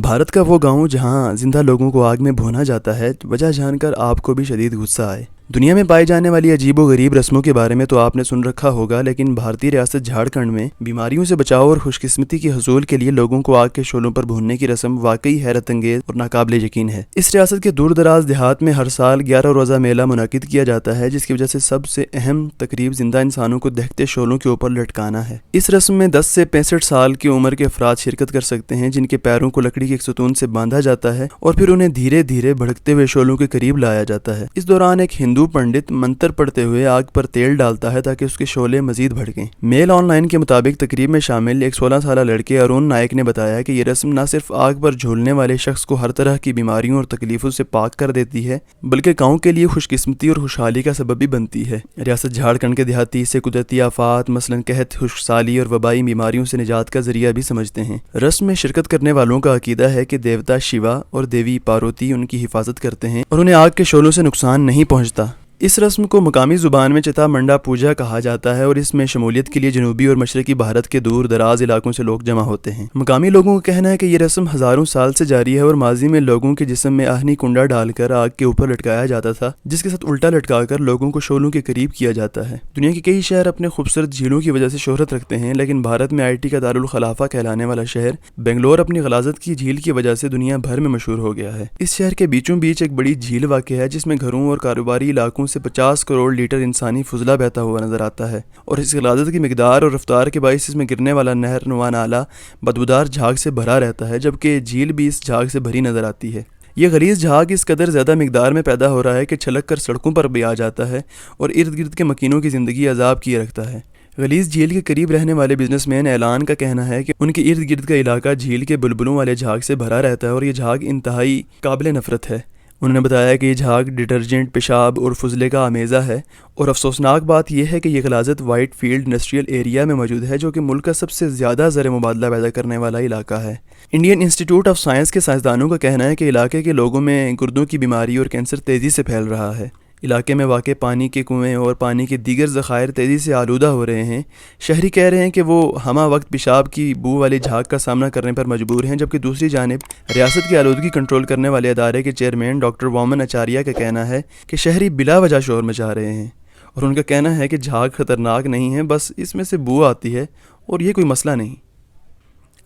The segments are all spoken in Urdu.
بھارت کا وہ گاؤں جہاں زندہ لوگوں کو آگ میں بھونا جاتا ہے، وجہ جان کر آپ کو بھی شدید غصہ آئے۔ دنیا میں پائی جانے والی عجیب و غریب رسموں کے بارے میں تو آپ نے سن رکھا ہوگا، لیکن بھارتی ریاست جھارکھنڈ میں بیماریوں سے بچاؤ اور خوش قسمتی کے حصول کے لیے لوگوں کو آگ کے شعلوں پر بھوننے کی رسم واقعی حیرت انگیز اور ناقابل یقین ہے۔ اس ریاست کے دور دراز دیہات میں ہر سال 11 روزہ میلہ منعقد کیا جاتا ہے، جس کی وجہ سے سب سے اہم تقریب زندہ انسانوں کو دہتے شعلوں کے اوپر لٹکانا ہے۔ اس رسم میں 10 سے 65 سال کی عمر کے افراد شرکت کر سکتے ہیں، جن کے پیروں کو لکڑی کے ایک ستون سے باندھا جاتا ہے اور پھر انہیں دھیرے دھیرے بھڑکتے ہوئے شعلوں کے قریب لایا جاتا ہے۔ اس دوران ایک ہندو پنڈت منتر پڑھتے ہوئے آگ پر تیل ڈالتا ہے تاکہ اس کے شعلے مزید بھڑکیں۔ میل آن لائن کے مطابق تقریب میں شامل ایک 16 سالہ لڑکے ارون نائک نے بتایا کہ یہ رسم نہ صرف آگ پر جھولنے والے شخص کو ہر طرح کی بیماریوں اور تکلیفوں سے پاک کر دیتی ہے، بلکہ گاؤں کے لیے خوش قسمتی اور خوشحالی کا سبب بھی بنتی ہے۔ ریاست جھارکھنڈ کے دیہاتی حصے قدرتی آفات مثلاً قحط، خشک سالی اور وبائی بیماریوں سے نجات کا ذریعہ بھی سمجھتے ہیں۔ رسم میں شرکت کرنے والوں کا عقیدہ ہے کہ دیوتا شیوا اور دیوی پاروتی ان کی حفاظت کرتے ہیں اور انہیں آگ کے شعلوں سے نقصان نہیں پہنچتا۔ اس رسم کو مقامی زبان میں چتا منڈا پوجا کہا جاتا ہے اور اس میں شمولیت کے لیے جنوبی اور مشرقی بھارت کے دور دراز علاقوں سے لوگ جمع ہوتے ہیں۔ مقامی لوگوں کا کہنا ہے کہ یہ رسم ہزاروں سال سے جاری ہے اور ماضی میں لوگوں کے جسم میں آہنی کنڈا ڈال کر آگ کے اوپر لٹکایا جاتا تھا، جس کے ساتھ الٹا لٹکا کر لوگوں کو شعلوں کے قریب کیا جاتا ہے۔ دنیا کے کئی شہر اپنے خوبصورت جھیلوں کی وجہ سے شہرت رکھتے ہیں، لیکن بھارت میں آئی ٹی کا دارالخلافہ کہلانے والا شہر بنگلور اپنی غلاظت کی جھیل کی وجہ سے دنیا بھر میں مشہور ہو گیا ہے۔ اس شہر کے بیچوں بیچ ایک بڑی جھیل واقع ہے، جس میں گھروں اور کاروباری علاقوں سے 50 کروڑ لیٹر انسانی فضلہ بہتا ہوا نظر آتا ہے، اور اس غلاظت کی مقدار اور رفتار کے باعث اس میں گرنے والا نہر نما نالہ بدبودار جھاگ سے بھرا رہتا ہے، جبکہ جھیل بھی اس جھاگ سے بھری نظر آتی ہے۔ یہ غلیظ جھاگ اس قدر زیادہ مقدار میں پیدا ہو رہا ہے کہ چھلک کر سڑکوں پر بھی آ جاتا ہے اور ارد گرد کے مکینوں کی زندگی عذاب کیے رکھتا ہے۔ غلیظ جھیل کے قریب رہنے والے بزنس مین اعلان کا کہنا ہے کہ ان کے ارد گرد کا علاقہ جھیل کے بلبلوں والے جھاگ سے بھرا رہتا ہے اور یہ جھاگ انتہائی قابل نفرت ہے۔ انہوں نے بتایا کہ یہ جھاگ ڈٹرجنٹ، پیشاب اور فضلے کا آمیزہ ہے، اور افسوسناک بات یہ ہے کہ یہ غلاظت وائٹ فیلڈ انڈسٹریل ایریا میں موجود ہے، جو کہ ملک کا سب سے زیادہ زر مبادلہ پیدا کرنے والا علاقہ ہے۔ انڈین انسٹیٹیوٹ آف سائنس کے سائنسدانوں کا کہنا ہے کہ علاقے کے لوگوں میں گردوں کی بیماری اور کینسر تیزی سے پھیل رہا ہے۔ علاقے میں واقع پانی کے کنویں اور پانی کے دیگر ذخائر تیزی سے آلودہ ہو رہے ہیں۔ شہری کہہ رہے ہیں کہ وہ ہمہ وقت پیشاب کی بو والے جھاگ کا سامنا کرنے پر مجبور ہیں، جبکہ دوسری جانب ریاست کی آلودگی کنٹرول کرنے والے ادارے کے چیئرمین ڈاکٹر وامن اچاریہ کا کہنا ہے کہ شہری بلا وجہ شور مچا رہے ہیں، اور ان کا کہنا ہے کہ جھاگ خطرناک نہیں ہے، بس اس میں سے بو آتی ہے اور یہ کوئی مسئلہ نہیں۔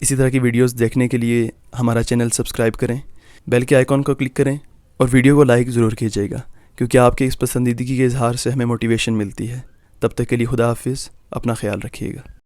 اسی طرح کی ویڈیوز دیکھنے کے لیے ہمارا چینل سبسکرائب کریں، بیل کے آئیکن کو کلک کریں اور ویڈیو کو لائک ضرور کیجیے گا، کیونکہ آپ کے اس پسندیدگی کے اظہار سے ہمیں موٹیویشن ملتی ہے۔ تب تک کے لیے خدا حافظ، اپنا خیال رکھیے گا۔